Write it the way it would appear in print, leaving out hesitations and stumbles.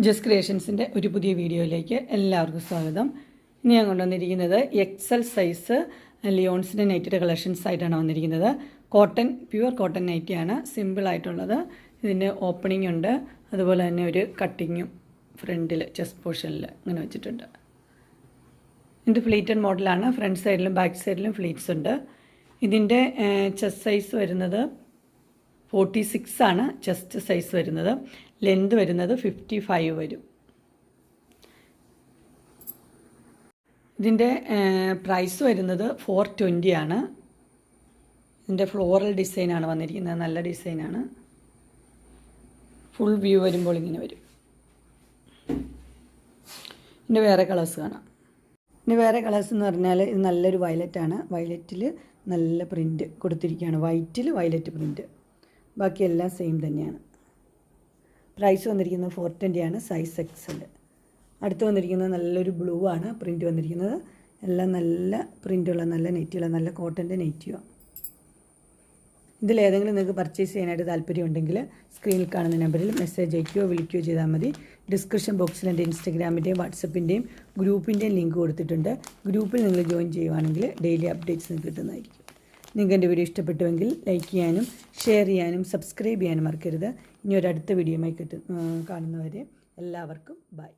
Just ക്രിയേഷൻസിൻ്റെ ഒരു പുതിയ വീഡിയോയിലേക്ക് എല്ലാവർക്കും സ്വാഗതം. ഇന്ന് ഞാൻ കൊണ്ടുവന്നിരിക്കുന്നത് എക്സൽ സൈസ് ലിയോൺസിൻ്റെ നൈറ്റിയുടെ കളക്ഷൻസ് ആയിട്ടാണ് വന്നിരിക്കുന്നത്. കോട്ടൺ, പ്യുവർ കോട്ടൺ നൈറ്റിയാണ്, സിമ്പിളായിട്ടുള്ളത്. ഇതിന് ഓപ്പണിംഗ് ഉണ്ട്, അതുപോലെ തന്നെ ഒരു കട്ടിങ്ങും ഫ്രണ്ടിൽ ചെസ്റ്റ് പോർഷനിൽ അങ്ങനെ വെച്ചിട്ടുണ്ട്. ഇത് ഫ്ലീറ്റഡ് മോഡലാണ്, ഫ്രണ്ട് സൈഡിലും ബാക്ക് സൈഡിലും ഫ്ലീറ്റ്സ് ഉണ്ട്. ഇതിൻ്റെ ചെസ്റ്റ് സൈസ് വരുന്നത് 46 ആണ് ചെസ്റ്റ് സൈസ് വരുന്നത്. ലെന്ത് വരുന്നത് 55 വരും. ഇതിൻ്റെ പ്രൈസ് വരുന്നത് 420 ആണ്. ഇതിൻ്റെ ഫ്ലോറൽ ഡിസൈനാണ് വന്നിരിക്കുന്നത്, നല്ല ഡിസൈനാണ്. ഫുൾ വ്യൂ വരുമ്പോൾ ഇങ്ങനെ വരും. ഇതിൻ്റെ വേറെ കളേഴ്സ് കാണാം. ഇതിൻ്റെ വേറെ കളേഴ്സ് എന്ന് പറഞ്ഞാൽ ഇത് നല്ലൊരു വയലറ്റാണ്. വയലറ്റിൽ നല്ല പ്രിൻറ്റ് കൊടുത്തിരിക്കുകയാണ്, വൈറ്റിൽ വയലറ്റ് പ്രിൻറ്റ്. ബാക്കിയെല്ലാം സെയിം തന്നെയാണ്. പ്രൈസ് വന്നിരിക്കുന്നത് 420 ആണ്, സൈസ് എക്സൽ. അടുത്ത് വന്നിരിക്കുന്നത് നല്ലൊരു ബ്ലൂ ആണ് പ്രിൻറ്റ് വന്നിരിക്കുന്നത്. എല്ലാം നല്ല പ്രിൻറ്റുള്ള, നല്ല നെറ്റിയുള്ള, നല്ല കോട്ടൻ്റെ നെറ്റിയാണ്. ഇതിലേതെങ്കിലും നിങ്ങൾക്ക് പർച്ചേസ് ചെയ്യാനായിട്ട് താല്പര്യമുണ്ടെങ്കിൽ സ്ക്രീനിൽ കാണുന്ന നമ്പറിൽ മെസ്സേജ് അയക്കുകയോ വിളിക്കുകയോ ചെയ്താൽ മതി. ഡിസ്ക്രിപ്ഷൻ ബോക്സിൽ എൻ്റെ ഇൻസ്റ്റഗ്രാമിൻ്റെയും വാട്സപ്പിൻ്റെയും ഗ്രൂപ്പിൻ്റെയും ലിങ്ക് കൊടുത്തിട്ടുണ്ട്. ഗ്രൂപ്പിൽ നിങ്ങൾ ജോയിൻ ചെയ്യുവാണെങ്കിൽ ഡെയിലി അപ്ഡേറ്റ്സ് നിങ്ങൾക്ക് കിട്ടുന്നതായിരിക്കും. നിങ്ങൾക്ക് എൻ്റെ വീഡിയോ ഇഷ്ടപ്പെട്ടുവെങ്കിൽ ലൈക്ക് ചെയ്യാനും ഷെയർ ചെയ്യാനും സബ്സ്ക്രൈബ് ചെയ്യാനും മറക്കരുത്. ഇനി ഒരടുത്ത വീഡിയോയുമായി കാണുന്നവരെ എല്ലാവർക്കും ബൈ.